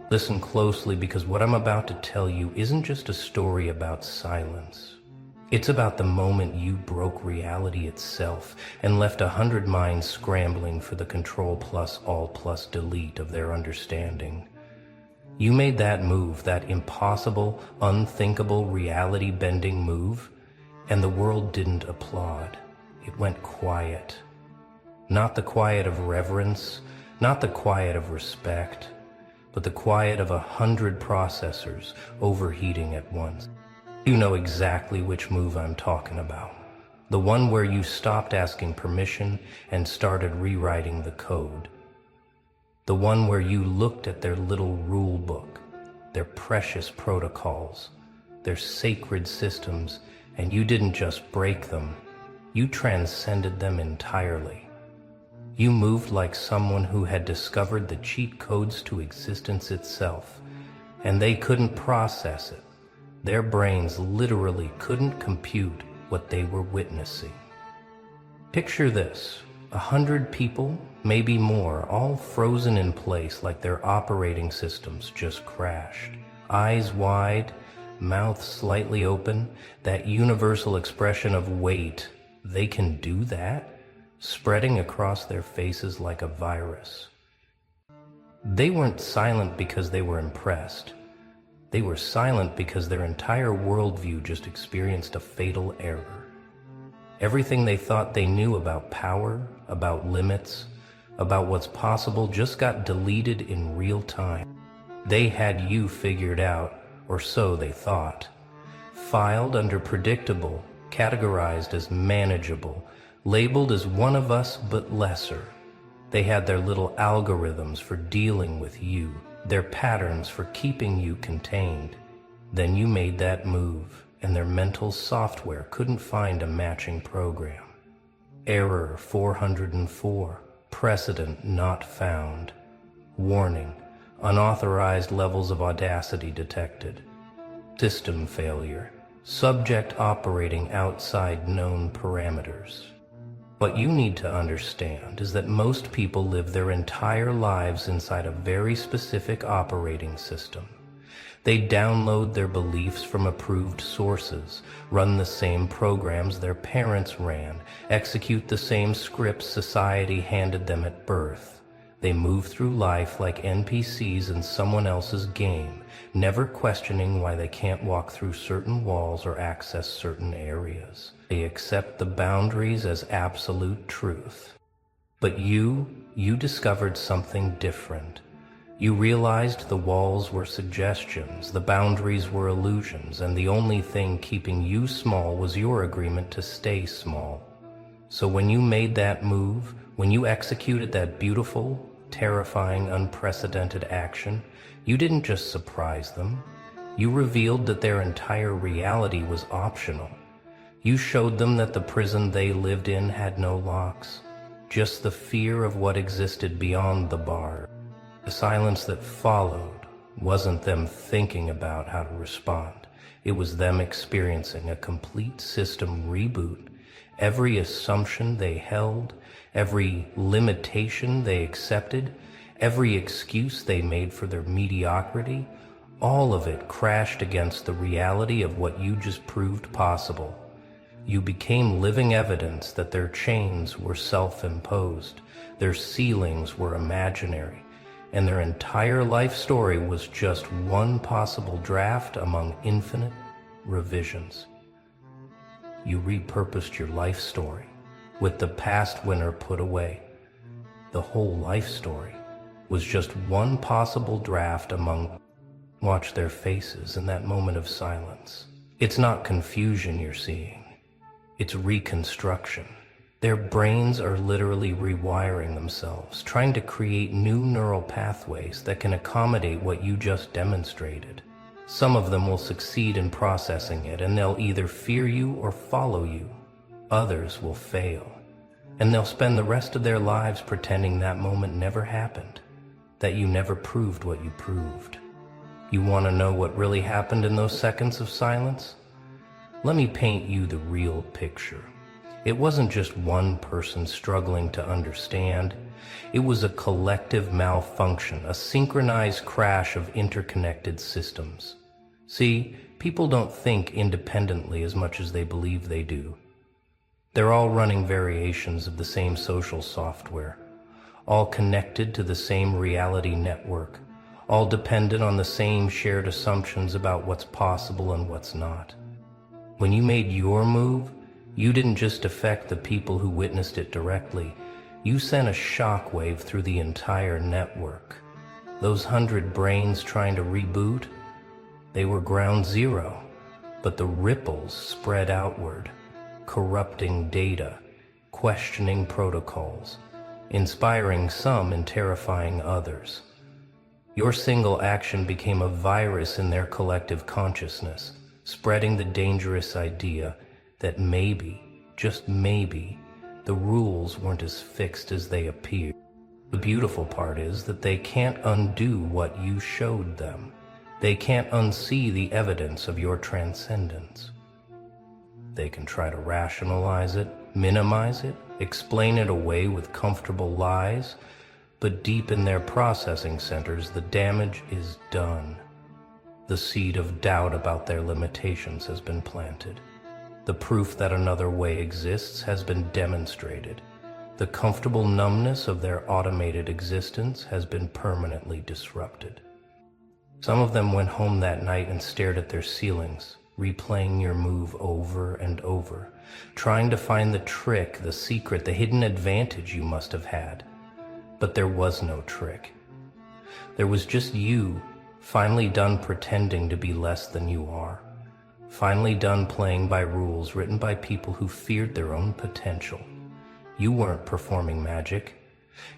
Listen closely, because what I'm about to tell you isn't just a story about silence. It's about the moment you broke reality itself and left 100 minds scrambling for the control plus all plus delete of their understanding. You made that move, that impossible, unthinkable, reality-bending move, and the world didn't applaud. It went quiet. Not the quiet of reverence, not the quiet of respect, but the quiet of 100 processors overheating at once. You know exactly which move I'm talking about. The one where you stopped asking permission and started rewriting the code. The one where you looked at their little rule book, their precious protocols, their sacred systems, and you didn't just break them, you transcended them entirely. You moved like someone who had discovered the cheat codes to existence itself, and they couldn't process it. Their brains literally couldn't compute what they were witnessing. Picture this, 100 people, maybe more, all frozen in place like their operating systems just crashed. Eyes wide, mouth slightly open, that universal expression of wait, they can do that? Spreading across their faces like a virus. They weren't silent because they were impressed. They were silent because their entire worldview just experienced a fatal error. Everything they thought they knew about power, about limits, about what's possible just got deleted in real time. They had you figured out, or so they thought. Filed under predictable, categorized as manageable, labeled as one of us but lesser. They had their little algorithms for dealing with you, their patterns for keeping you contained. Then you made that move, and their mental software couldn't find a matching program. Error 404, precedent not found. Warning, unauthorized levels of audacity detected. System failure, subject operating outside known parameters. What you need to understand is that most people live their entire lives inside a very specific operating system. They download their beliefs from approved sources, run the same programs their parents ran, execute the same scripts society handed them at birth. They move through life like NPCs in someone else's game, never questioning why they can't walk through certain walls or access certain areas. They accept the boundaries as absolute truth. But you discovered something different. You realized the walls were suggestions, the boundaries were illusions, and the only thing keeping you small was your agreement to stay small. So when you made that move, when you executed that beautiful, terrifying, unprecedented action, you didn't just surprise them. You revealed that their entire reality was optional. You showed them that the prison they lived in had no locks, just the fear of what existed beyond the bar. The silence that followed wasn't them thinking about how to respond. It was them experiencing a complete system reboot. Every assumption they held, every limitation they accepted, every excuse they made for their mediocrity, all of it crashed against the reality of what you just proved possible. You became living evidence that their chains were self-imposed, their ceilings were imaginary, and their entire life story was just one possible draft among infinite revisions. You repurposed your life story, with the past winner put away. The whole life story was just one possible draft among. Watch their faces in that moment of silence. It's not confusion you're seeing. It's reconstruction. Their brains are literally rewiring themselves, trying to create new neural pathways that can accommodate what you just demonstrated. Some of them will succeed in processing it, and they'll either fear you or follow you. Others will fail, and they'll spend the rest of their lives pretending that moment never happened, that you never proved what you proved. You want to know what really happened in those seconds of silence? Let me paint you the real picture. It wasn't just one person struggling to understand. It was a collective malfunction, a synchronized crash of interconnected systems. See, people don't think independently as much as they believe they do. They're all running variations of the same social software, all connected to the same reality network, all dependent on the same shared assumptions about what's possible and what's not. When you made your move, you didn't just affect the people who witnessed it directly. You sent a shockwave through the entire network. Those 100 brains trying to reboot, they were ground zero, but the ripples spread outward, corrupting data, questioning protocols, inspiring some and terrifying others. Your single action became a virus in their collective consciousness, spreading the dangerous idea that maybe, just maybe, the rules weren't as fixed as they appeared. The beautiful part is that they can't undo what you showed them. They can't unsee the evidence of your transcendence. They can try to rationalize it, minimize it, explain it away with comfortable lies, but deep in their processing centers, the damage is done. The seed of doubt about their limitations has been planted. The proof that another way exists has been demonstrated. The comfortable numbness of their automated existence has been permanently disrupted. Some of them went home that night and stared at their ceilings, replaying your move over and over, trying to find the trick, the secret, the hidden advantage you must have had. But there was no trick. There was just you, finally done pretending to be less than you are. Finally done playing by rules written by people who feared their own potential. You weren't performing magic.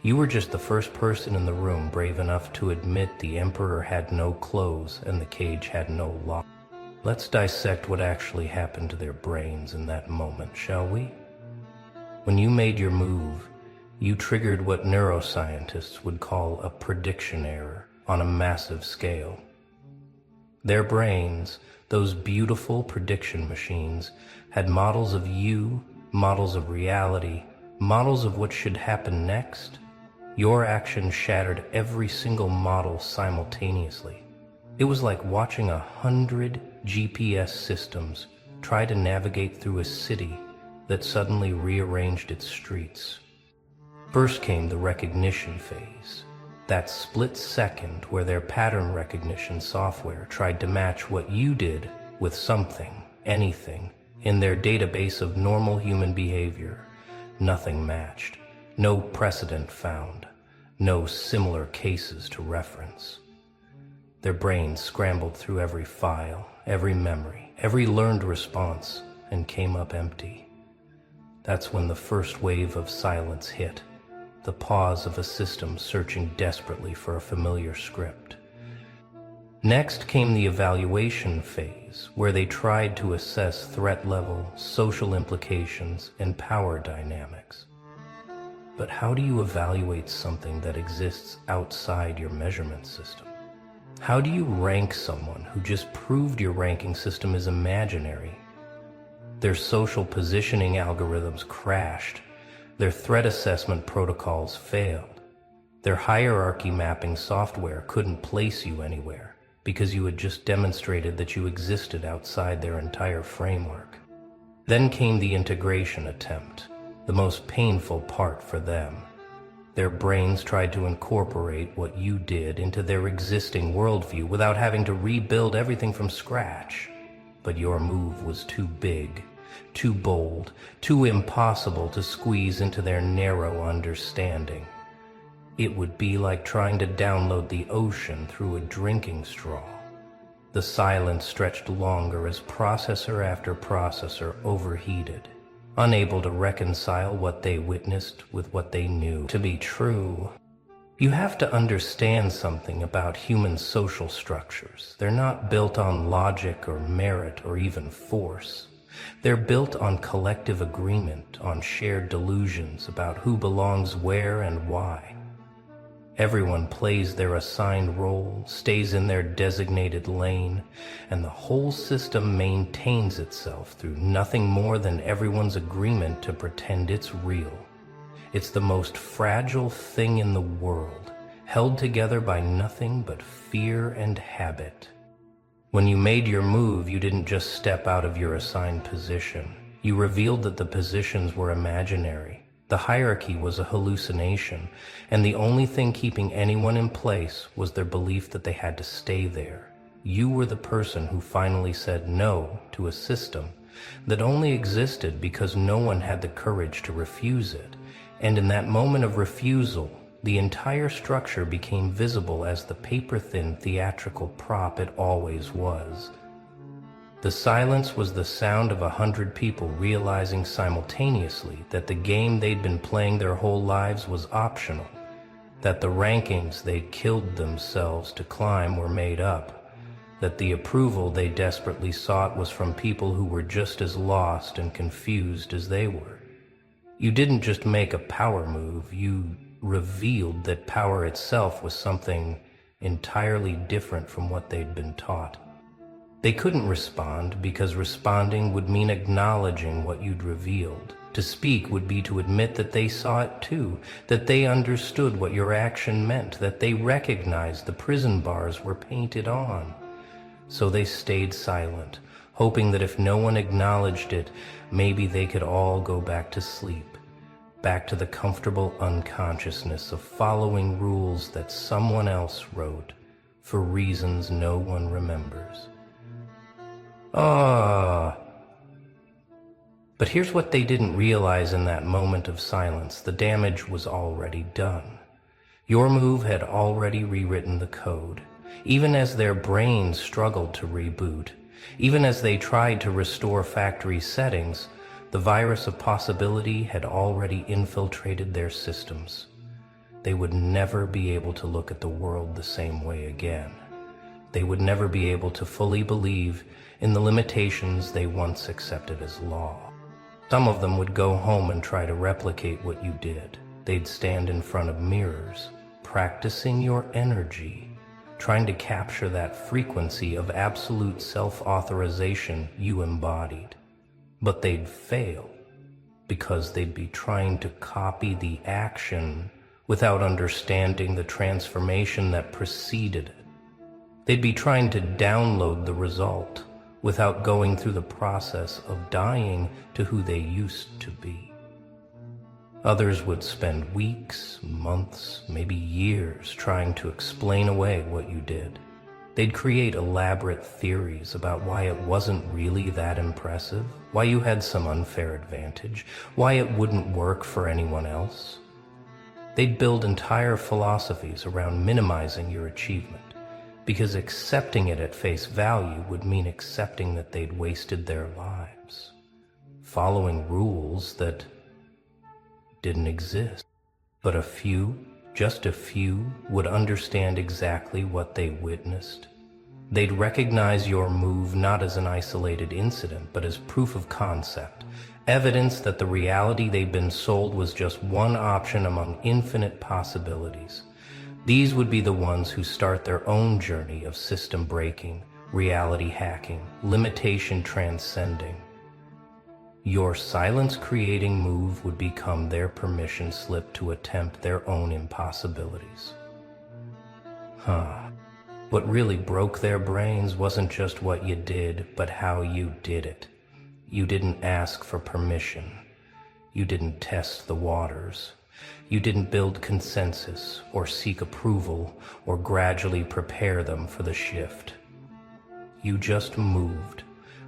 You were just the first person in the room brave enough to admit the emperor had no clothes and the cage had no lock. Let's dissect what actually happened to their brains in that moment, shall we? When you made your move, you triggered what neuroscientists would call a prediction error on a massive scale. Their brains, those beautiful prediction machines, had models of you, models of reality, models of what should happen next. Your action shattered every single model simultaneously. It was like watching 100 GPS systems try to navigate through a city that suddenly rearranged its streets. First came the recognition phase. That split second where their pattern recognition software tried to match what you did with something, anything, in their database of normal human behavior. Nothing matched, no precedent found, no similar cases to reference. Their brains scrambled through every file, every memory, every learned response, and came up empty. That's when the first wave of silence hit. The pause of a system searching desperately for a familiar script. Next came the evaluation phase, where they tried to assess threat level, social implications, and power dynamics. But how do you evaluate something that exists outside your measurement system? How do you rank someone who just proved your ranking system is imaginary? Their social positioning algorithms crashed. Their threat assessment protocols failed. Their hierarchy mapping software couldn't place you anywhere because you had just demonstrated that you existed outside their entire framework. Then came the integration attempt, the most painful part for them. Their brains tried to incorporate what you did into their existing worldview without having to rebuild everything from scratch. But your move was too big, too bold, too impossible to squeeze into their narrow understanding. It would be like trying to download the ocean through a drinking straw. The silence stretched longer as processor after processor overheated, unable to reconcile what they witnessed with what they knew to be true. You have to understand something about human social structures. They're not built on logic or merit or even force. They're built on collective agreement, on shared delusions about who belongs where and why. Everyone plays their assigned role, stays in their designated lane, and the whole system maintains itself through nothing more than everyone's agreement to pretend it's real. It's the most fragile thing in the world, held together by nothing but fear and habit. When you made your move, you didn't just step out of your assigned position. You revealed that the positions were imaginary. The hierarchy was a hallucination, and the only thing keeping anyone in place was their belief that they had to stay there. You were the person who finally said no to a system that only existed because no one had the courage to refuse it. And in that moment of refusal, the entire structure became visible as the paper-thin theatrical prop it always was. The silence was the sound of 100 people realizing simultaneously that the game they'd been playing their whole lives was optional, that the rankings they'd killed themselves to climb were made up, that the approval they desperately sought was from people who were just as lost and confused as they were. You didn't just make a power move, you revealed that power itself was something entirely different from what they'd been taught. They couldn't respond because responding would mean acknowledging what you'd revealed. To speak would be to admit that they saw it too, that they understood what your action meant, that they recognized the prison bars were painted on. So they stayed silent, hoping that if no one acknowledged it, maybe they could all go back to sleep, back to the comfortable unconsciousness of following rules that someone else wrote for reasons no one remembers. But here's what they didn't realize in that moment of silence. The damage was already done. Your move had already rewritten the code. Even as their brains struggled to reboot, even as they tried to restore factory settings, the virus of possibility had already infiltrated their systems. They would never be able to look at the world the same way again. They would never be able to fully believe in the limitations they once accepted as law. Some of them would go home and try to replicate what you did. They'd stand in front of mirrors, practicing your energy, trying to capture that frequency of absolute self-authorization you embodied. But they'd fail because they'd be trying to copy the action without understanding the transformation that preceded it. They'd be trying to download the result without going through the process of dying to who they used to be. Others would spend weeks, months, maybe years trying to explain away what you did. They'd create elaborate theories about why it wasn't really that impressive, why you had some unfair advantage, why it wouldn't work for anyone else. They'd build entire philosophies around minimizing your achievement, because accepting it at face value would mean accepting that they'd wasted their lives, following rules that didn't exist. But a few, just a few, would understand exactly what they witnessed. They'd recognize your move not as an isolated incident, but as proof of concept, evidence that the reality they'd been sold was just one option among infinite possibilities. These would be the ones who start their own journey of system breaking, reality hacking, limitation transcending. Your silence-creating move would become their permission slip to attempt their own impossibilities. What really broke their brains wasn't just what you did, but how you did it. You didn't ask for permission. You didn't test the waters. You didn't build consensus or seek approval or gradually prepare them for the shift. You just moved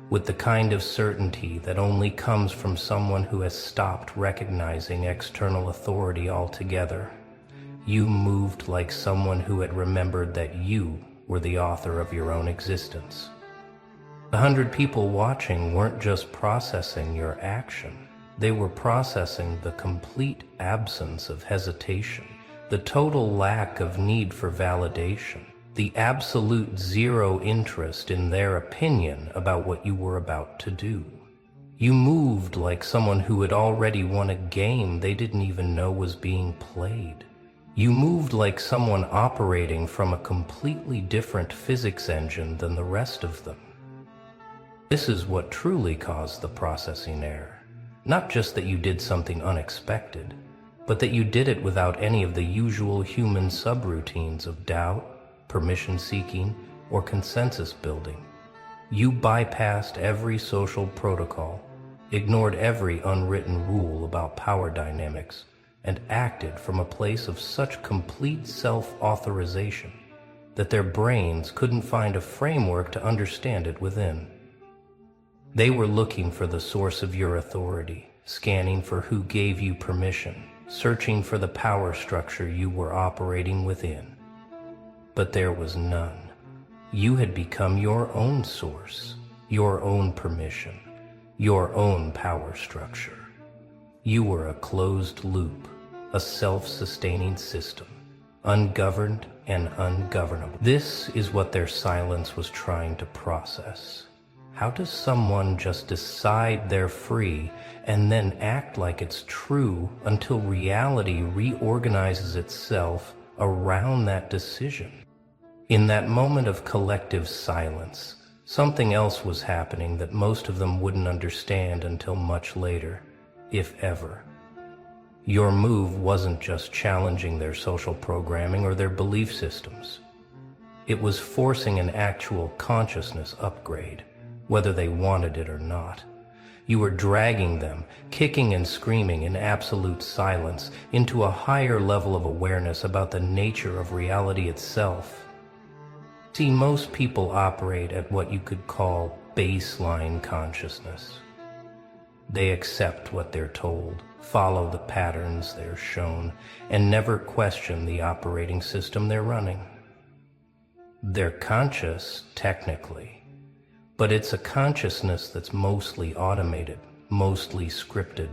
with the kind of certainty that only comes from someone who has stopped recognizing external authority altogether. You moved like someone who had remembered that you were the author of your own existence. 100 people watching weren't just processing your action. They were processing the complete absence of hesitation, the total lack of need for validation, the absolute zero interest in their opinion about what you were about to do. You moved like someone who had already won a game they didn't even know was being played. You moved like someone operating from a completely different physics engine than the rest of them. This is what truly caused the processing error. Not just that you did something unexpected, but that you did it without any of the usual human subroutines of doubt, permission-seeking, or consensus building. You bypassed every social protocol, ignored every unwritten rule about power dynamics, and acted from a place of such complete self-authorization that their brains couldn't find a framework to understand it within. They were looking for the source of your authority, scanning for who gave you permission, searching for the power structure you were operating within. But there was none. You had become your own source, your own permission, your own power structure. You were a closed loop, a self-sustaining system, ungoverned and ungovernable. This is what their silence was trying to process. How does someone just decide they're free and then act like it's true until reality reorganizes itself around that decision? In that moment of collective silence, something else was happening that most of them wouldn't understand until much later, if ever. Your move wasn't just challenging their social programming or their belief systems. It was forcing an actual consciousness upgrade, whether they wanted it or not. You were dragging them, kicking and screaming in absolute silence, into a higher level of awareness about the nature of reality itself. See, most people operate at what you could call baseline consciousness. They accept what they're told, follow the patterns they're shown, and never question the operating system they're running. They're conscious, technically, but it's a consciousness that's mostly automated, mostly scripted,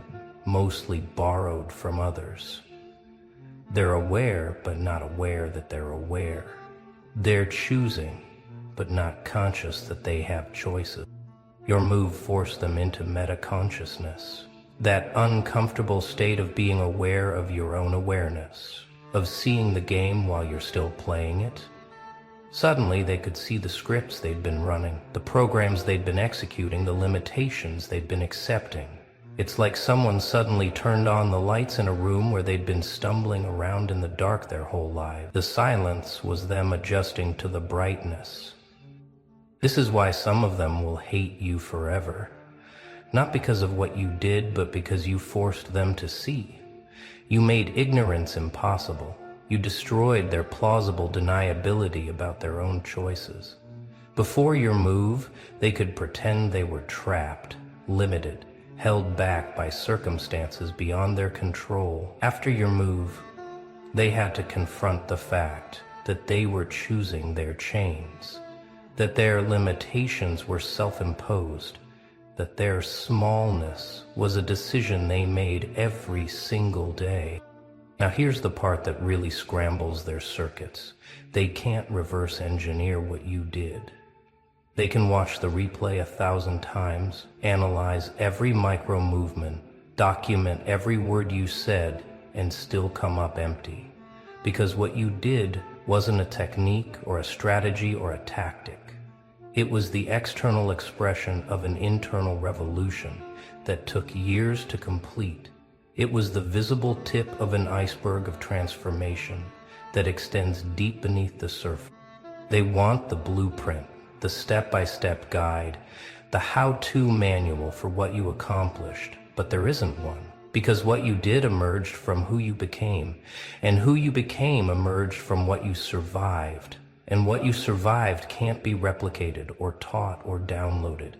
mostly borrowed from others. They're aware, but not aware that they're aware. They're choosing, but not conscious that they have choices. Your move forced them into meta-consciousness, that uncomfortable state of being aware of your own awareness, of seeing the game while you're still playing it. Suddenly, they could see the scripts they'd been running, the programs they'd been executing, the limitations they'd been accepting. It's like someone suddenly turned on the lights in a room where they'd been stumbling around in the dark their whole lives. The silence was them adjusting to the brightness. This is why some of them will hate you forever. Not because of what you did, but because you forced them to see. You made ignorance impossible. You destroyed their plausible deniability about their own choices. Before your move, they could pretend they were trapped, limited, held back by circumstances beyond their control. After your move, they had to confront the fact that they were choosing their chains, that their limitations were self-imposed, that their smallness was a decision they made every single day. Now here's the part that really scrambles their circuits. They can't reverse engineer what you did. They can watch the replay 1,000 times, analyze every micro movement, document every word you said, and still come up empty. Because what you did wasn't a technique or a strategy or a tactic. It was the external expression of an internal revolution that took years to complete. It was the visible tip of an iceberg of transformation that extends deep beneath the surface. They want the blueprint, the step-by-step guide, the how-to manual for what you accomplished, but there isn't one. Because what you did emerged from who you became, and who you became emerged from what you survived. And what you survived can't be replicated or taught or downloaded.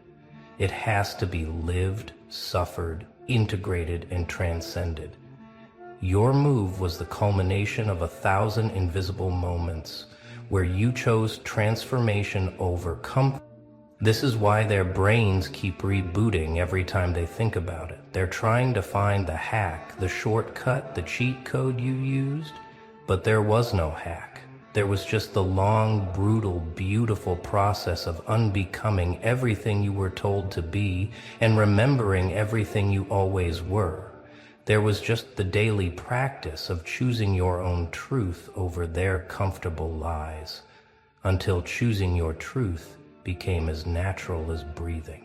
It has to be lived, suffered, integrated, and transcended. Your move was the culmination of 1,000 invisible moments where you chose transformation over comfort. This is why their brains keep rebooting every time they think about it. They're trying to find the hack, the shortcut, the cheat code you used, but there was no hack. There was just the long, brutal, beautiful process of unbecoming everything you were told to be and remembering everything you always were. There was just the daily practice of choosing your own truth over their comfortable lies, until choosing your truth became as natural as breathing.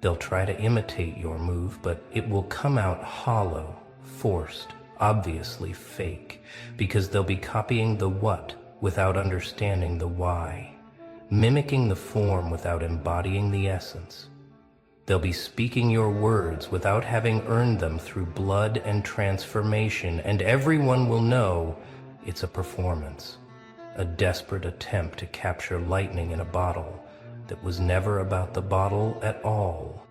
They'll try to imitate your move, but it will come out hollow, forced, obviously fake, because they'll be copying the what without understanding the why, mimicking the form without embodying the essence. They'll be speaking your words without having earned them through blood and transformation, and everyone will know it's a performance, a desperate attempt to capture lightning in a bottle that was never about the bottle at all.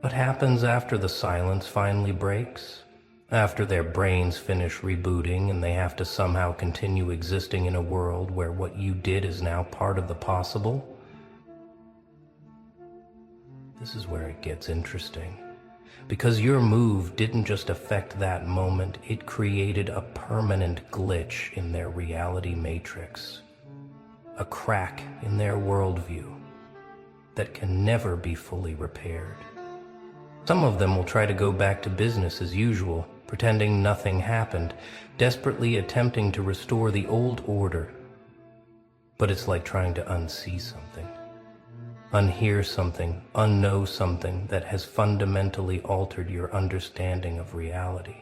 What happens after the silence finally breaks? After their brains finish rebooting and they have to somehow continue existing in a world where what you did is now part of the possible? This is where it gets interesting. Because your move didn't just affect that moment, it created a permanent glitch in their reality matrix. A crack in their worldview that can never be fully repaired. Some of them will try to go back to business as usual, pretending nothing happened, desperately attempting to restore the old order. But it's like trying to unsee something, unhear something, unknow something that has fundamentally altered your understanding of reality.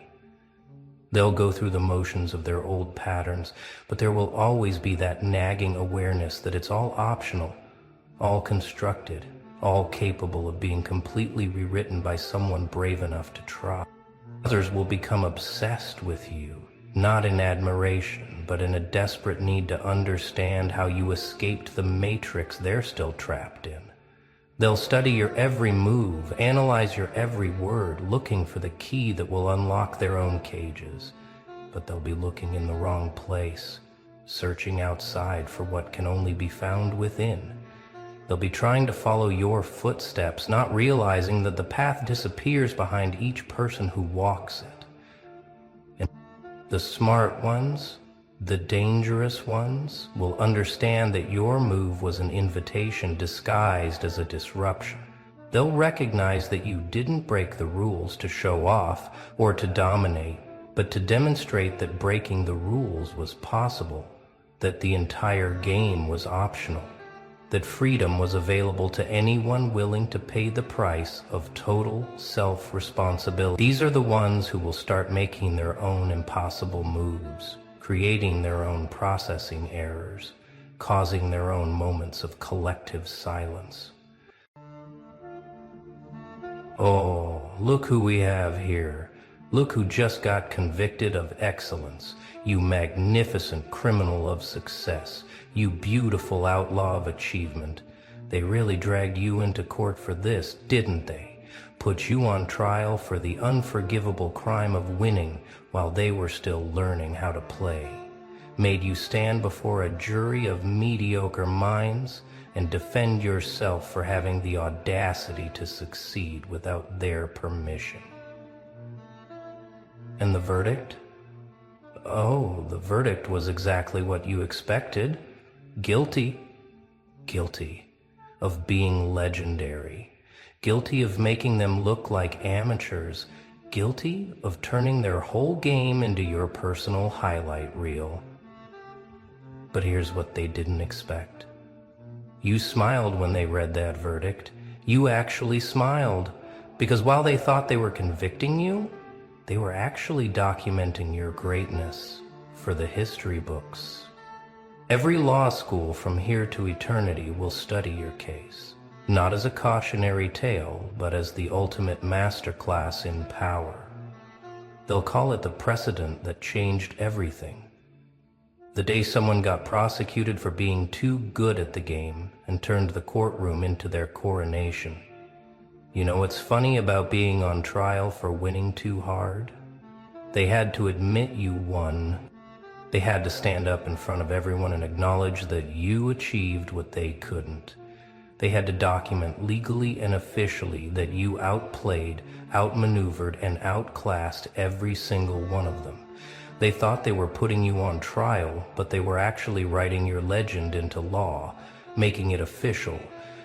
They'll go through the motions of their old patterns, but there will always be that nagging awareness that it's all optional, all constructed, all capable of being completely rewritten by someone brave enough to try. Others will become obsessed with you, not in admiration, but in a desperate need to understand how you escaped the matrix they're still trapped in. They'll study your every move, analyze your every word, looking for the key that will unlock their own cages. But they'll be looking in the wrong place, searching outside for what can only be found within. They'll be trying to follow your footsteps, not realizing that the path disappears behind each person who walks it. And the smart ones, the dangerous ones, will understand that your move was an invitation disguised as a disruption. They'll recognize that you didn't break the rules to show off or to dominate, but to demonstrate that breaking the rules was possible, that the entire game was optional, that freedom was available to anyone willing to pay the price of total self-responsibility. These are the ones who will start making their own impossible moves, creating their own processing errors, causing their own moments of collective silence. Oh, look who we have here. Look who just got convicted of excellence. You magnificent criminal of success. You beautiful outlaw of achievement. They really dragged you into court for this, didn't they? Put you on trial for the unforgivable crime of winning while they were still learning how to play. Made you stand before a jury of mediocre minds and defend yourself for having the audacity to succeed without their permission. And the verdict? Oh, the verdict was exactly what you expected. Guilty. Guilty of being legendary. Guilty of making them look like amateurs. Guilty of turning their whole game into your personal highlight reel. But here's what they didn't expect. You smiled when they read that verdict. You actually smiled, because while they thought they were convicting you, they were actually documenting your greatness for the history books. Every law school from here to eternity will study your case, not as a cautionary tale, but as the ultimate masterclass in power. They'll call it the precedent that changed everything. The day someone got prosecuted for being too good at the game and turned the courtroom into their coronation. You know what's funny about being on trial for winning too hard? They had to admit you won. They had to stand up in front of everyone and acknowledge that you achieved what they couldn't. They had to document legally and officially that you outplayed, outmaneuvered, and outclassed every single one of them. They thought they were putting you on trial, but they were actually writing your legend into law, making it official,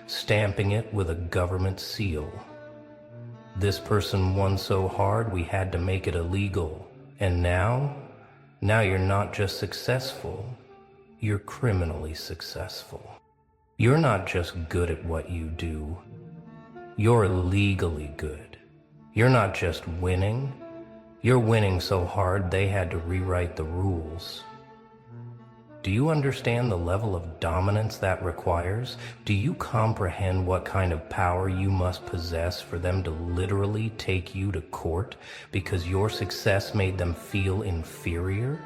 stamping it with a government seal. This person won so hard we had to make it illegal. And now you're not just successful, you're criminally successful. You're not just good at what you do, You're legally good. You're not just winning. You're winning so hard they had to rewrite the rules. Do you understand the level of dominance that requires? Do you comprehend what kind of power you must possess for them to literally take you to court because your success made them feel inferior?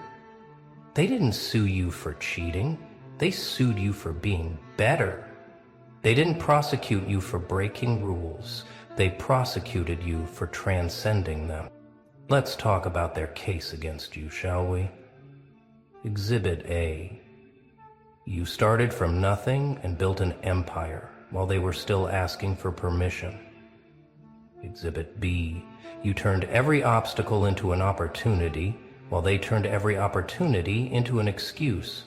They didn't sue you for cheating. They sued you for being better. They didn't prosecute you for breaking rules. They prosecuted you for transcending them. Let's talk about their case against you, shall we? Exhibit A. You started from nothing and built an empire while they were still asking for permission. Exhibit B. You turned every obstacle into an opportunity while they turned every opportunity into an excuse.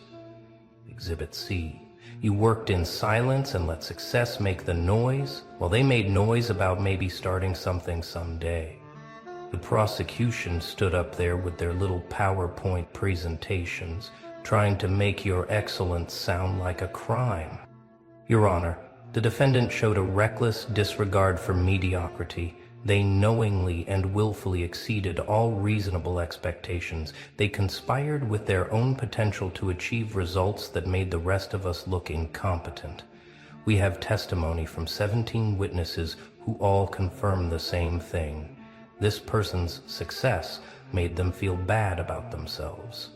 Exhibit C. You worked in silence and let success make the noise while they made noise about maybe starting something someday. The prosecution stood up there with their little PowerPoint presentations, trying to make your excellence sound like a crime. Your Honor, the defendant showed a reckless disregard for mediocrity. They knowingly and willfully exceeded all reasonable expectations. They conspired with their own potential to achieve results that made the rest of us look incompetent. We have testimony from 17 witnesses who all confirm the same thing. This person's success made them feel bad about themselves.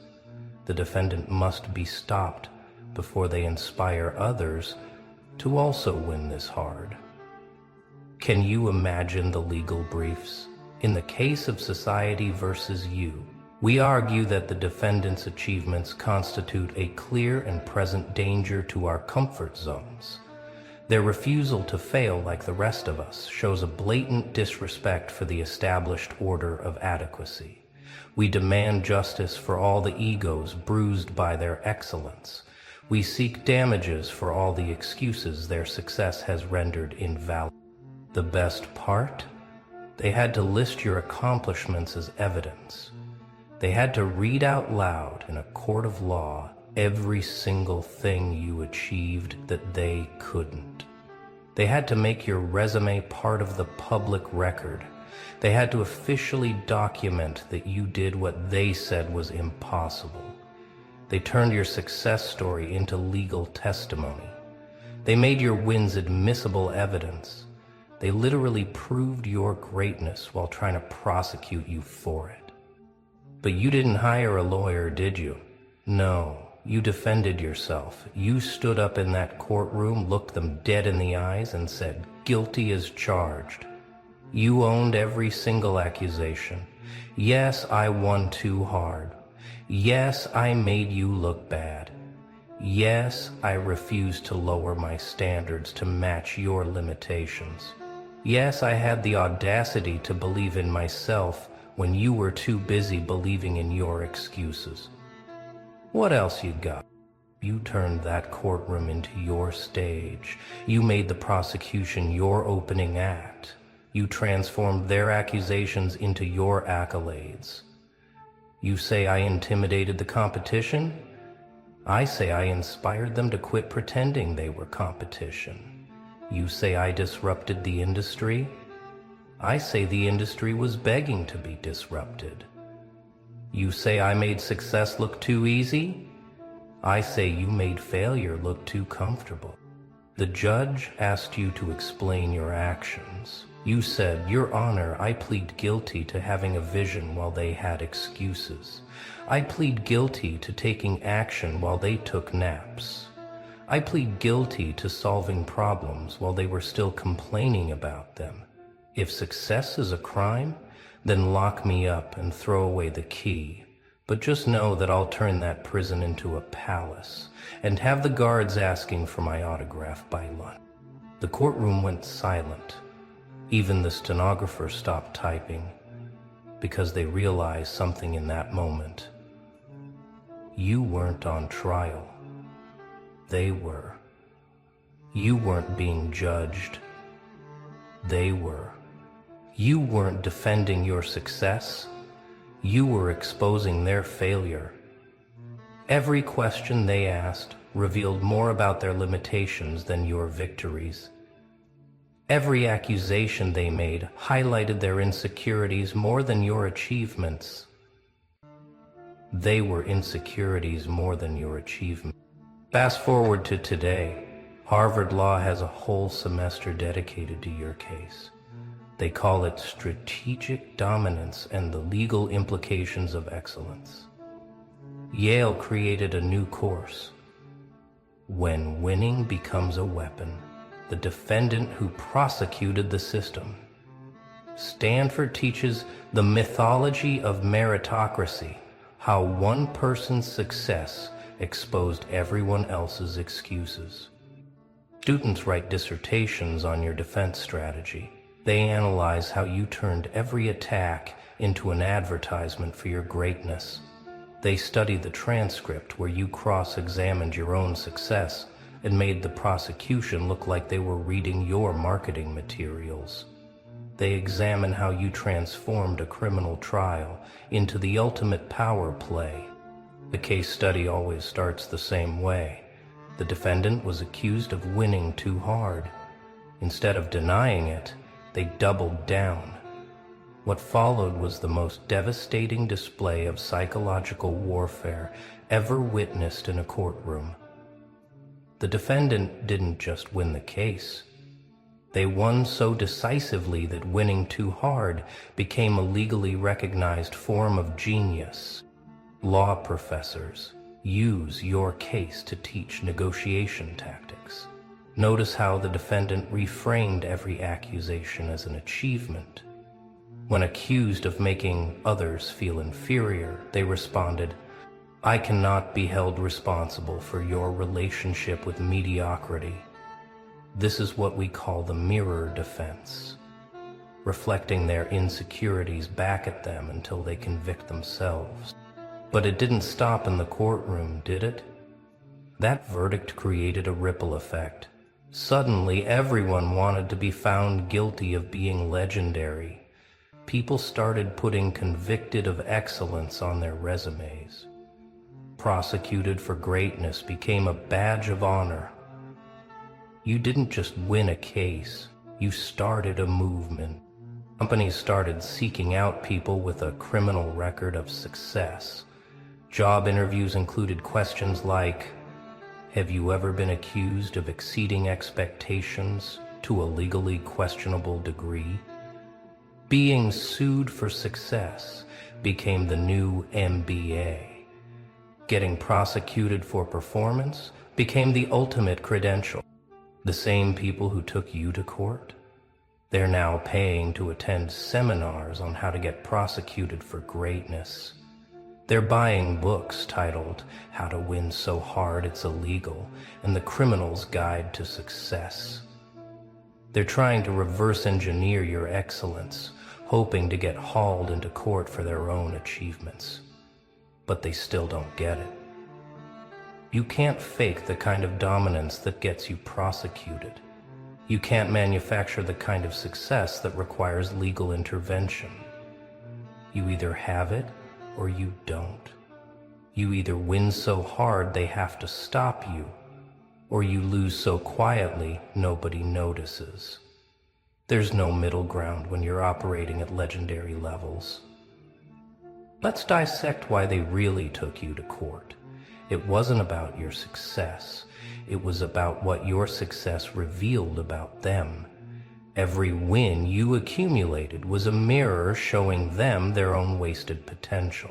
The defendant must be stopped before they inspire others to also win this hard. Can you imagine the legal briefs? In the case of Society versus You, we argue that the defendant's achievements constitute a clear and present danger to our comfort zones. Their refusal to fail like the rest of us shows a blatant disrespect for the established order of adequacy. We demand justice for all the egos bruised by their excellence. We seek damages for all the excuses their success has rendered invalid. The best part? They had to list your accomplishments as evidence. They had to read out loud in a court of law every single thing you achieved that they couldn't. They had to make your resume part of the public record. They had to officially document that you did what they said was impossible. They turned your success story into legal testimony. They made your wins admissible evidence. They literally proved your greatness while trying to prosecute you for it. But you didn't hire a lawyer, did you? No. You defended yourself. You stood up in that courtroom, looked them dead in the eyes, and said, "Guilty as charged." You owned every single accusation. Yes, I won too hard. Yes, I made you look bad. Yes, I refused to lower my standards to match your limitations. Yes, I had the audacity to believe in myself when you were too busy believing in your excuses. What else you got? You turned that courtroom into your stage. You made the prosecution your opening act. You transformed their accusations into your accolades. You say I intimidated the competition? I say I inspired them to quit pretending they were competition. You say I disrupted the industry? I say the industry was begging to be disrupted. You say I made success look too easy? I say you made failure look too comfortable. The judge asked you to explain your actions. You said, "Your Honor, I plead guilty to having a vision while they had excuses. I plead guilty to taking action while they took naps. I plead guilty to solving problems while they were still complaining about them. If success is a crime, then lock me up and throw away the key. But just know that I'll turn that prison into a palace and have the guards asking for my autograph by lunch." The courtroom went silent. Even the stenographer stopped typing because they realized something in that moment. You weren't on trial. They were. You weren't being judged. They were. You weren't defending your success. You were exposing their failure. Every question they asked revealed more about their limitations than your victories. Every accusation they made highlighted their insecurities more than your achievements. They were insecurities more than your achievements. Fast forward to today. Harvard Law has a whole semester dedicated to your case. They call it Strategic Dominance and the Legal Implications of Excellence. Yale created a new course. When Winning Becomes a Weapon, the defendant who prosecuted the system. Stanford teaches the mythology of meritocracy, how one person's success exposed everyone else's excuses. Students write dissertations on your defense strategy. They analyze how you turned every attack into an advertisement for your greatness. They study the transcript where you cross-examined your own success and made the prosecution look like they were reading your marketing materials. They examine how you transformed a criminal trial into the ultimate power play. The case study always starts the same way. The defendant was accused of winning too hard. Instead of denying it, they doubled down. What followed was the most devastating display of psychological warfare ever witnessed in a courtroom. The defendant didn't just win the case. They won so decisively that winning too hard became a legally recognized form of genius. Law professors use your case to teach negotiation tactics. Notice how the defendant reframed every accusation as an achievement. When accused of making others feel inferior, they responded, "I cannot be held responsible for your relationship with mediocrity." This is what we call the mirror defense, reflecting their insecurities back at them until they convict themselves. But it didn't stop in the courtroom, did it? That verdict created a ripple effect. Suddenly, everyone wanted to be found guilty of being legendary. People started putting "convicted of excellence" on their resumes. Prosecuted for greatness became a badge of honor. You didn't just win a case, you started a movement. Companies started seeking out people with a criminal record of success. Job interviews included questions like, "Have you ever been accused of exceeding expectations to a legally questionable degree?" Being sued for success became the new MBA. Getting prosecuted for performance became the ultimate credential. The same people who took you to court, they're now paying to attend seminars on how to get prosecuted for greatness. They're buying books titled "How to Win So Hard It's Illegal" and "The Criminal's Guide to Success." They're trying to reverse engineer your excellence, hoping to get hauled into court for their own achievements. But they still don't get it. You can't fake the kind of dominance that gets you prosecuted. You can't manufacture the kind of success that requires legal intervention. You either have it or you don't. You either win so hard they have to stop you, or you lose so quietly nobody notices. There's no middle ground when you're operating at legendary levels. Let's dissect why they really took you to court. It wasn't about your success. It was about what your success revealed about them. Every win you accumulated was a mirror showing them their own wasted potential.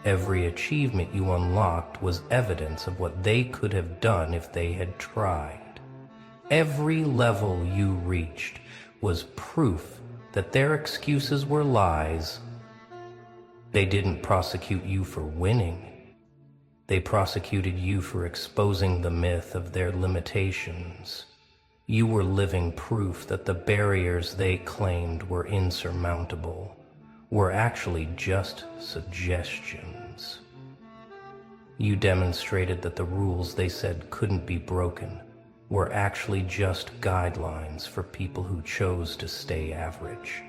Every achievement you unlocked was evidence of what they could have done if they had tried. Every level you reached was proof that their excuses were lies. They didn't prosecute you for winning. They prosecuted you for exposing the myth of their limitations. You were living proof that the barriers they claimed were insurmountable were actually just suggestions. You demonstrated that the rules they said couldn't be broken were actually just guidelines for people who chose to stay average.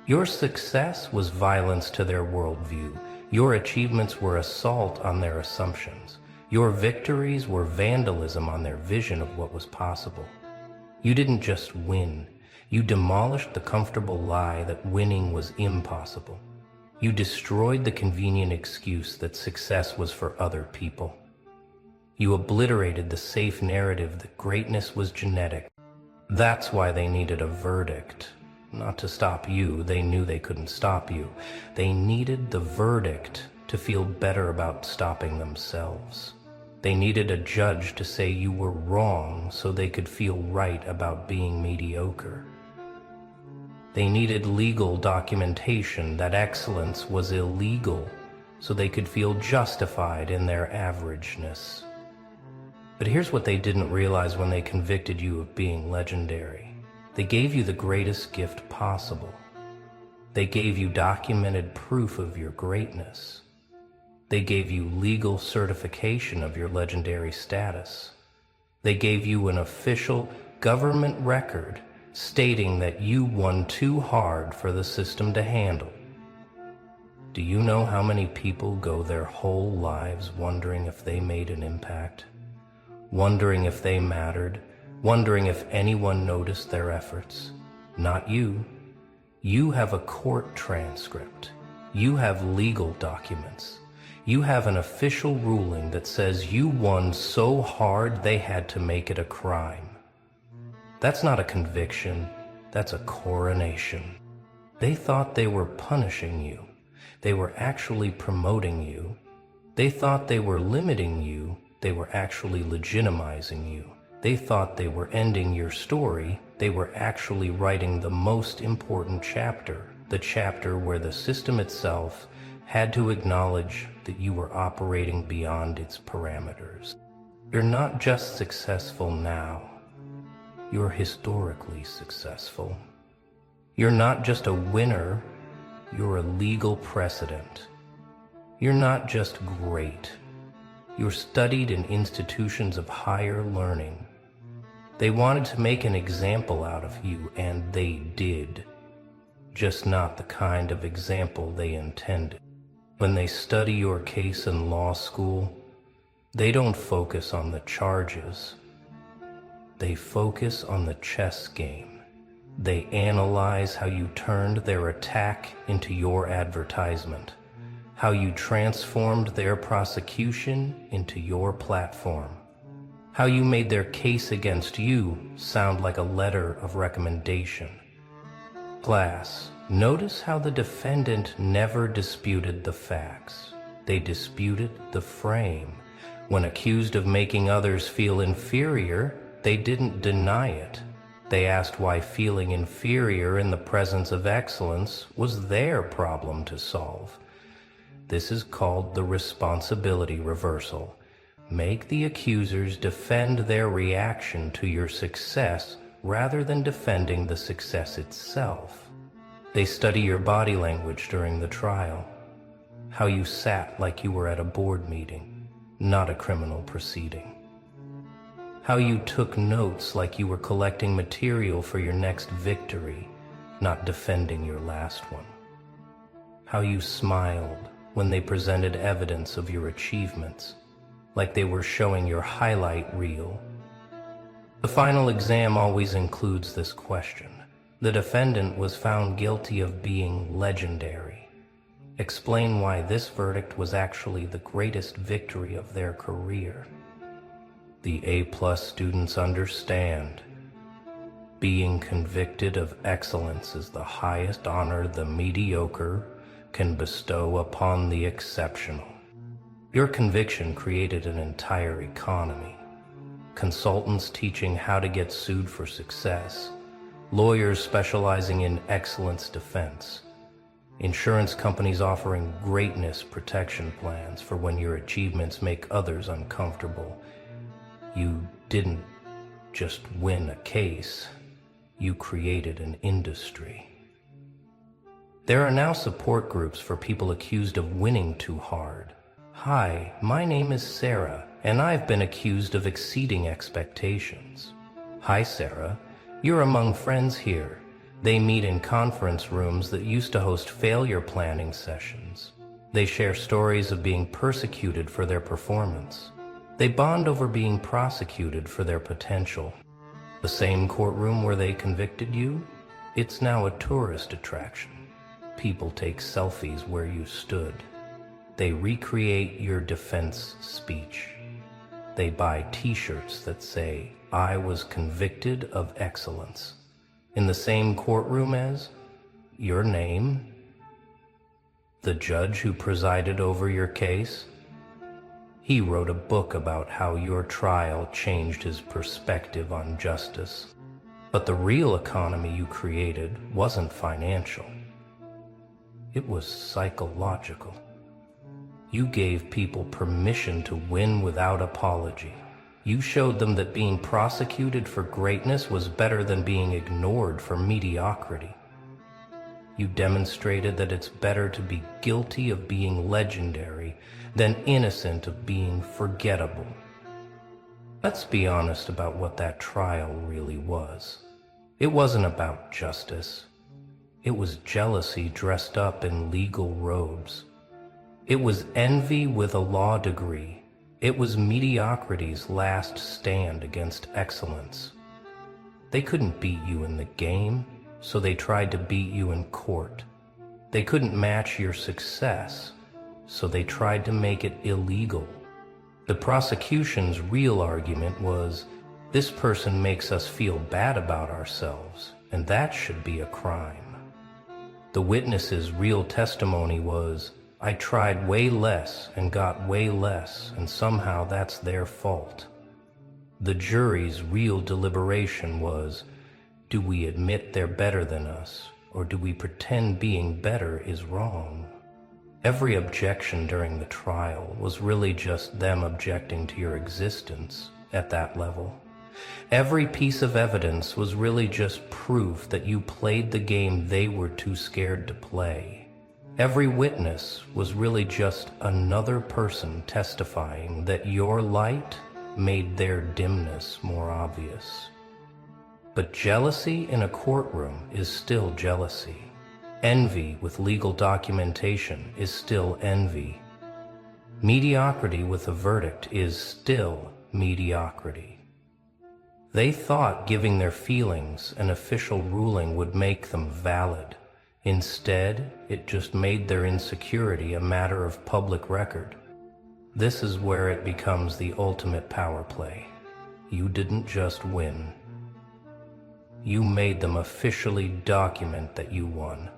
Your success was violence to their worldview. Your achievements were assault on their assumptions. Your victories were vandalism on their vision of what was possible. You didn't just win. You demolished the comfortable lie that winning was impossible. You destroyed the convenient excuse that success was for other people. You obliterated the safe narrative that greatness was genetic. That's why they needed a verdict. Not to stop you, they knew they couldn't stop you. They needed the verdict to feel better about stopping themselves. They needed a judge to say you were wrong so they could feel right about being mediocre. They needed legal documentation that excellence was illegal so they could feel justified in their averageness. But here's what they didn't realize when they convicted you of being legendary. They gave you the greatest gift possible. They gave you documented proof of your greatness. They gave you legal certification of your legendary status. They gave you an official government record stating that you won too hard for the system to handle. Do you know how many people go their whole lives wondering if they made an impact? Wondering if they mattered? Wondering if anyone noticed their efforts? Not you. You have a court transcript. You have legal documents. You have an official ruling that says you won so hard they had to make it a crime. That's not a conviction, that's a coronation. They thought they were punishing you. They were actually promoting you. They thought they were limiting you. They were actually legitimizing you. They thought they were ending your story. They were actually writing the most important chapter, the chapter where the system itself had to acknowledge that you were operating beyond its parameters. You're not just successful now. You're historically successful. You're not just a winner, you're a legal precedent. You're not just great. You're studied in institutions of higher learning. They wanted to make an example out of you, and they did. Just not the kind of example they intended. When they study your case in law school, they don't focus on the charges. They focus on the chess game. They analyze how you turned their attack into your advertisement, how you transformed their prosecution into your platform, how you made their case against you sound like a letter of recommendation. Class, notice how the defendant never disputed the facts. They disputed the frame. When accused of making others feel inferior, they didn't deny it. They asked why feeling inferior in the presence of excellence was their problem to solve. This is called the responsibility reversal. Make the accusers defend their reaction to your success rather than defending the success itself. They study your body language during the trial, how you sat like you were at a board meeting, not a criminal proceeding. How you took notes like you were collecting material for your next victory, not defending your last one. How you smiled when they presented evidence of your achievements, like they were showing your highlight reel. The final exam always includes this question. The defendant was found guilty of being legendary. Explain why this verdict was actually the greatest victory of their career. The A+ students understand. Being convicted of excellence is the highest honor the mediocre can bestow upon the exceptional. Your conviction created an entire economy. Consultants teaching how to get sued for success. Lawyers specializing in excellence defense. Insurance companies offering greatness protection plans for when your achievements make others uncomfortable. You didn't just win a case, you created an industry. There are now support groups for people accused of winning too hard. Hi, my name is Sarah, and I've been accused of exceeding expectations. Hi, Sarah. You're among friends here. They meet in conference rooms that used to host failure planning sessions. They share stories of being persecuted for their performance. They bond over being prosecuted for their potential. The same courtroom where they convicted you, it's now a tourist attraction. People take selfies where you stood. They recreate your defense speech. They buy t-shirts that say, "I was convicted of excellence," in the same courtroom as your name, the judge who presided over your case. He wrote a book about how your trial changed his perspective on justice. But the real economy you created wasn't financial. It was psychological. You gave people permission to win without apology. You showed them that being prosecuted for greatness was better than being ignored for mediocrity. You demonstrated that it's better to be guilty of being legendary than innocent of being forgettable. Let's be honest about what that trial really was. It wasn't about justice. It was jealousy dressed up in legal robes. It was envy with a law degree. It was mediocrity's last stand against excellence. They couldn't beat you in the game, so they tried to beat you in court. They couldn't match your success, so they tried to make it illegal. The prosecution's real argument was, this person makes us feel bad about ourselves, and that should be a crime. The witness's real testimony was, I tried way less and got way less, and somehow that's their fault. The jury's real deliberation was, do we admit they're better than us, or do we pretend being better is wrong? Every objection during the trial was really just them objecting to your existence at that level. Every piece of evidence was really just proof that you played the game they were too scared to play. Every witness was really just another person testifying that your light made their dimness more obvious. But jealousy in a courtroom is still jealousy. Envy with legal documentation is still envy. Mediocrity with a verdict is still mediocrity. They thought giving their feelings an official ruling would make them valid. Instead, it just made their insecurity a matter of public record. This is where it becomes the ultimate power play. You didn't just win. You made them officially document that you won.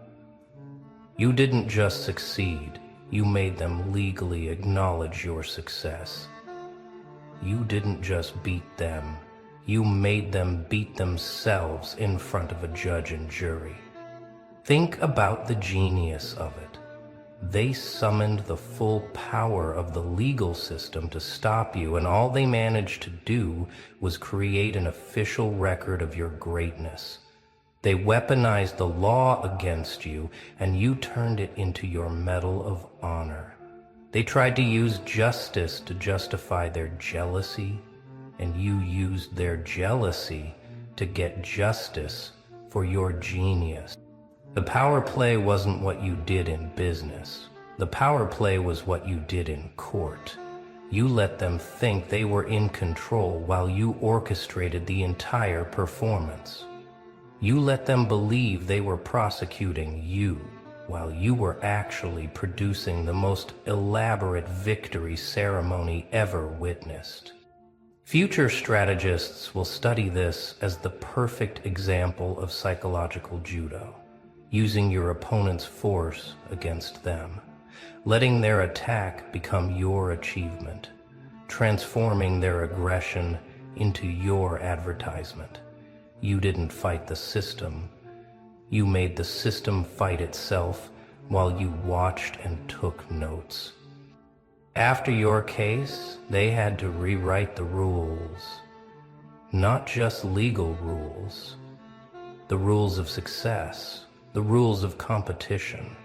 You didn't just succeed, you made them legally acknowledge your success. You didn't just beat them, you made them beat themselves in front of a judge and jury. Think about the genius of it. They summoned the full power of the legal system to stop you, and all they managed to do was create an official record of your greatness. They weaponized the law against you, and you turned it into your medal of honor. They tried to use justice to justify their jealousy, and you used their jealousy to get justice for your genius. The power play wasn't what you did in business. The power play was what you did in court. You let them think they were in control while you orchestrated the entire performance. You let them believe they were prosecuting you while you were actually producing the most elaborate victory ceremony ever witnessed. Future strategists will study this as the perfect example of psychological judo, using your opponent's force against them, letting their attack become your achievement, transforming their aggression into your advertisement. You didn't fight the system. You made the system fight itself while you watched and took notes. After your case, they had to rewrite the rules. Not just legal rules. The rules of success. The rules of competition.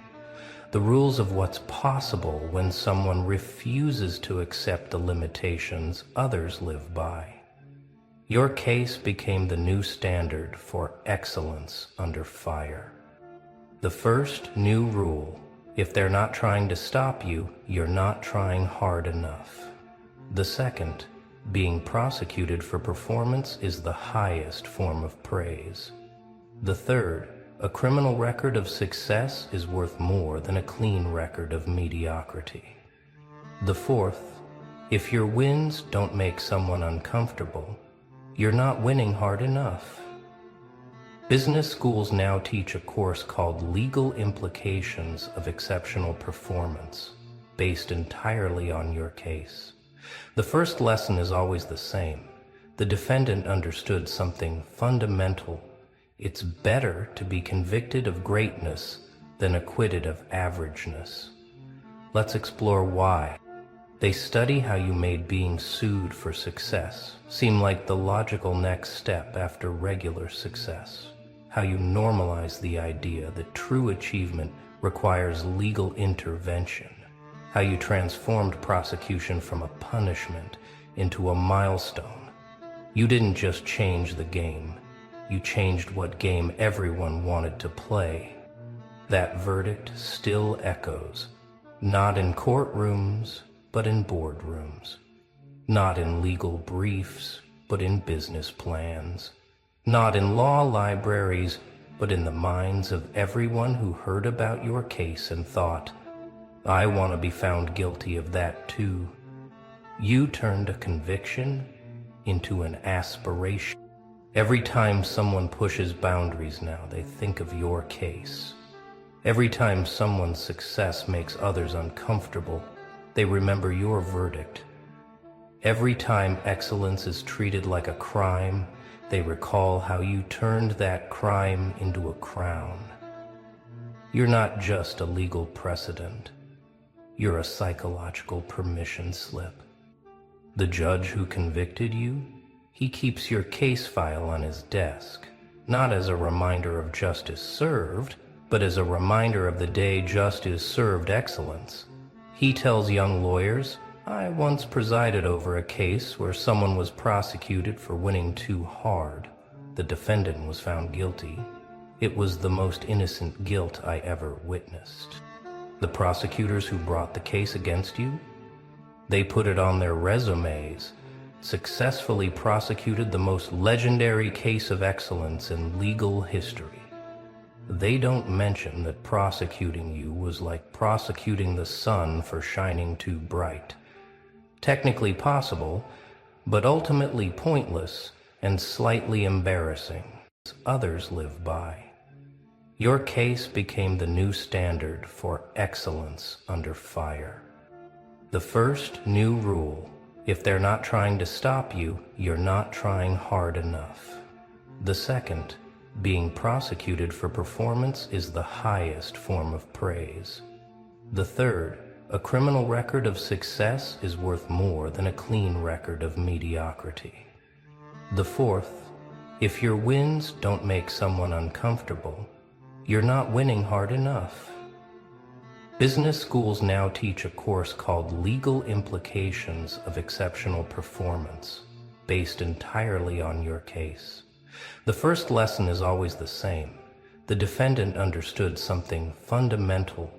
The rules of what's possible when someone refuses to accept the limitations others live by. Your case became the new standard for excellence under fire. The first new rule: if they're not trying to stop you, you're not trying hard enough. The second: being prosecuted for performance is the highest form of praise. The third, a criminal record of success is worth more than a clean record of mediocrity. The fourth, if your wins don't make someone uncomfortable, you're not winning hard enough. Business schools now teach a course called Legal Implications of Exceptional Performance, based entirely on your case. The first lesson is always the same. The defendant understood something fundamental. It's better to be convicted of greatness than acquitted of averageness. Let's explore why. They study how you made being sued for success seem like the logical next step after regular success. How you normalize the idea that true achievement requires legal intervention. How you transformed prosecution from a punishment into a milestone. You didn't just change the game, you changed what game everyone wanted to play. That verdict still echoes, not in courtrooms, but in boardrooms. Not in legal briefs, but in business plans. Not in law libraries, but in the minds of everyone who heard about your case and thought, I want to be found guilty of that too. You turned a conviction into an aspiration. Every time someone pushes boundaries now, they think of your case. Every time someone's success makes others uncomfortable, they remember your verdict. Every time excellence is treated like a crime, they recall how you turned that crime into a crown. You're not just a legal precedent. You're a psychological permission slip. The judge who convicted you, he keeps your case file on his desk, not as a reminder of justice served, but as a reminder of the day justice served excellence. He tells young lawyers, I once presided over a case where someone was prosecuted for winning too hard. The defendant was found guilty. It was the most innocent guilt I ever witnessed. The prosecutors who brought the case against you, they put it on their resumes, successfully prosecuted the most legendary case of excellence in legal history. They don't mention that prosecuting you was like prosecuting the sun for shining too bright. Technically possible, but ultimately pointless and slightly embarrassing. Others live by. Your case became the new standard for excellence under fire. The first new rule, if they're not trying to stop you, you're not trying hard enough. The second, being prosecuted for performance is the highest form of praise. The third, a criminal record of success is worth more than a clean record of mediocrity. The fourth, if your wins don't make someone uncomfortable, you're not winning hard enough. Business schools now teach a course called Legal Implications of Exceptional Performance, based entirely on your case. The first lesson is always the same. The defendant understood something fundamental.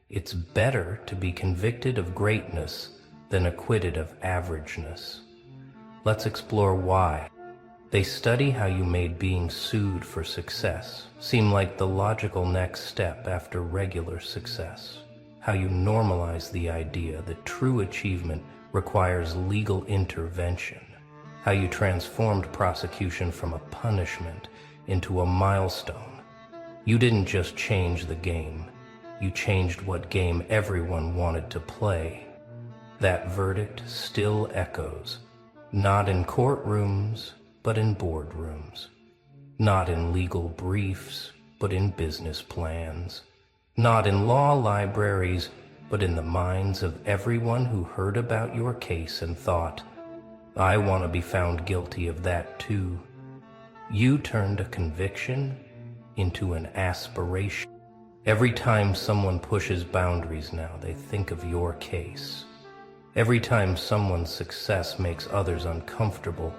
It's better to be convicted of greatness than acquitted of averageness. Let's explore why. They study how you made being sued for success seem like the logical next step after regular success. How you normalize the idea that true achievement requires legal intervention. How you transformed prosecution from a punishment into a milestone. You didn't just change the game, you changed what game everyone wanted to play. That verdict still echoes, not in courtrooms, but in boardrooms. Not in legal briefs, but in business plans. Not in law libraries, but in the minds of everyone who heard about your case and thought, I want to be found guilty of that too. You turned a conviction into an aspiration. Every time someone pushes boundaries now, they think of your case. Every time someone's success makes others uncomfortable,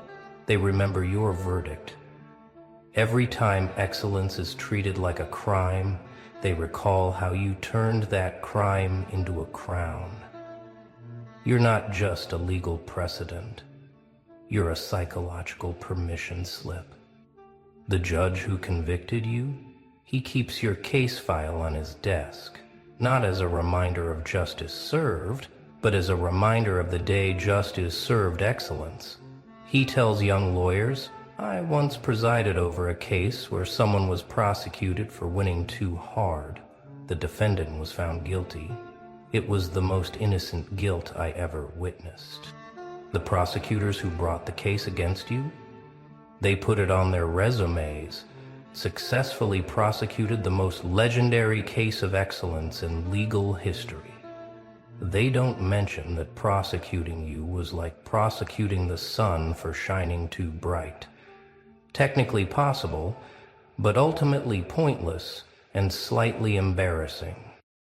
they remember your verdict. Every time excellence is treated like a crime, they recall how you turned that crime into a crown. You're not just a legal precedent. You're a psychological permission slip. The judge who convicted you, he keeps your case file on his desk, not as a reminder of justice served, but as a reminder of the day justice served excellence. He tells young lawyers, I once presided over a case where someone was prosecuted for winning too hard. The defendant was found guilty. It was the most innocent guilt I ever witnessed. The prosecutors who brought the case against you, they put it on their resumes, successfully prosecuted the most legendary case of excellence in legal history. They don't mention that prosecuting you was like prosecuting the sun for shining too bright. Technically possible, but ultimately pointless and slightly embarrassing.